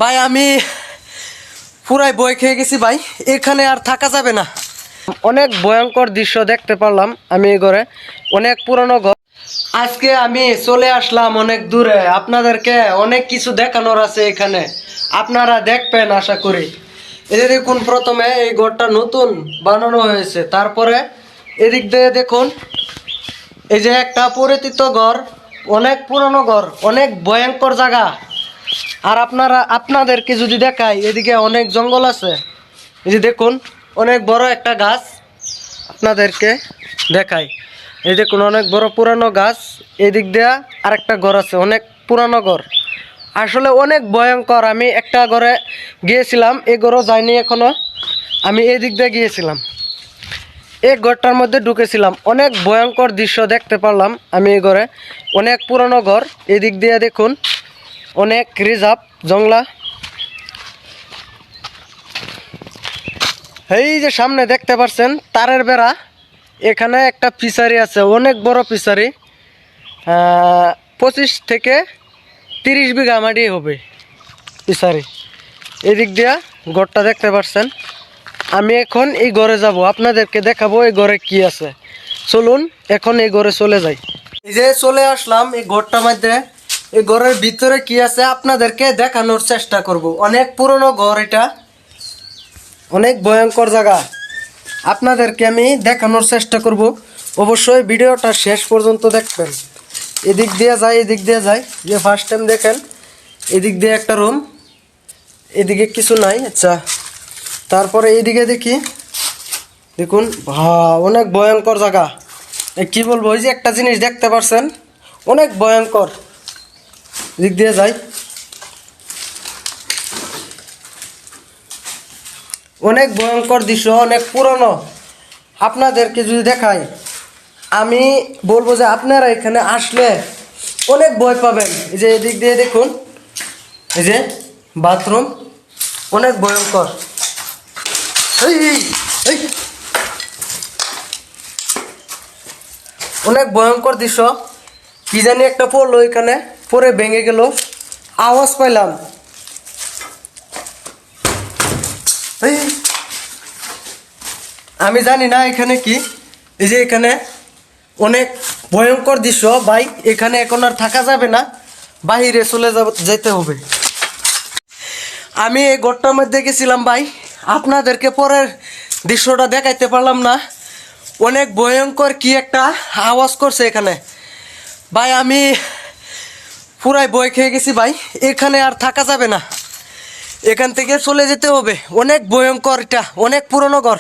ভাই আমি পুরাই ভয় খেয়ে গেছি ভাই, এখানে আর থাকা যাবে না। অনেক ভয়ঙ্কর দৃশ্য দেখতে পারলাম আমি এই ঘরে, অনেক পুরনো ঘর। আজকে আমি চলে আসলাম অনেক দূরে, আপনাদেরকে অনেক কিছু দেখানোর আছে এখানে, আপনারা দেখবেন আশা করি। এই যে দেখুন, প্রথমে এই ঘরটা নতুন বানানো হয়েছে, তারপরে এদিক দিয়ে দেখুন এই যে একটা পরিচিত ঘর, অনেক পুরনো ঘর, অনেক ভয়ঙ্কর জায়গা। আর আপনাদেরকে যদি দেখাই, এদিকে অনেক জঙ্গল আছে। এই যে দেখুন অনেক বড় একটা গাছ, আপনাদেরকে দেখাই। এই দেখুন অনেক বড় পুরানো গাছ, এদিক দিয়া আরেকটা ঘর আছে, অনেক পুরানো ঘর, আসলে অনেক ভয়ঙ্কর। আমি একটা ঘরে গিয়েছিলাম, এই ঘরও যাইনি এখনো, আমি এদিক দিয়ে গিয়েছিলাম, এই ঘরটার মধ্যে ঢুকেছিলাম, অনেক ভয়ঙ্কর দৃশ্য দেখতে পারলাম আমি এই ঘরে। অনেক পুরনো ঘর, এদিক দিয়ে দেখুন অনেক রিজার্ভ জংলা। এই যে সামনে দেখতে পাচ্ছেন তারের বেড়া, এখানে একটা ফিশারি আছে, অনেক বড় ফিশারি, 25 থেকে 30 বিঘা মাটি হবে ফিশারি। এদিক দিয়া ঘরটা দেখতে পাচ্ছেন। আমি এখন এই ঘরে যাব, আপনাদেরকে দেখাবো এই ঘরে কি আছে। চলুন এখন এই ঘরে চলে যাই। এই যে চলে আসলাম এই ঘরটার মধ্যে, এই ঘরের ভিতরে কি আছে আপনাদেরকে দেখানোর চেষ্টা করব। অনেক পুরনো ঘর, এটা অনেক ভয়ঙ্কর জায়গা, আপনাদেরকে আমি দেখানোর চেষ্টা করব। অবশ্যই ভিডিওটা শেষ পর্যন্ত দেখবেন। এদিক দিয়ে যাই, এদিক দিয়ে যাই, যে ফার্স্ট টাইম দেখেন এদিক দিয়ে একটা রুম, এদিকে কিছু নাই। আচ্ছা, তারপরে এইদিকে দেখি, দেখুন অনেক ভয়ঙ্কর জায়গা, কি বলবো। ওই যে একটা জিনিস দেখতে পাচ্ছেন, অনেক ভয়ঙ্কর। দিক দিয়ে যাই, অনেক ভয়ঙ্কর দৃশ্য, অনেক পুরনো। আপনাদেরকে যদি দেখাই, আমি বলবো যে আপনারা এখানে আসলে অনেক ভয় পাবেন। এই যে এদিক দিয়ে দেখুন, এই যে বাথরুম, অনেক ভয়ঙ্কর। অনেক ভয়ঙ্কর দৃশ্য, কি জানি একটা পড়লো এখানে, পরে ভেঙে গেল, আওয়াজ পাইলাম। আমি জানি না এখানে কি। এই যে এখানে অনেক ভয়ঙ্কর দৃশ্য ভাই, এখানে এখন আর থাকা যাবে না, বাহিরে চলে যেতে হবে। আমি এই ঘরটার মধ্যে গেছিলাম ভাই, আপনাদেরকে পরের দৃশ্যটা দেখাইতে পারলাম না। অনেক ভয়ঙ্কর কি একটা আওয়াজ করছে এখানে ভাই, আমি পুরাই ভয় খেয়ে গেছি ভাই, এখানে আর থাকা যাবে না, এখান থেকে চলে যেতে হবে। অনেক ভয়ঙ্কর, এটা অনেক পুরনো ঘর।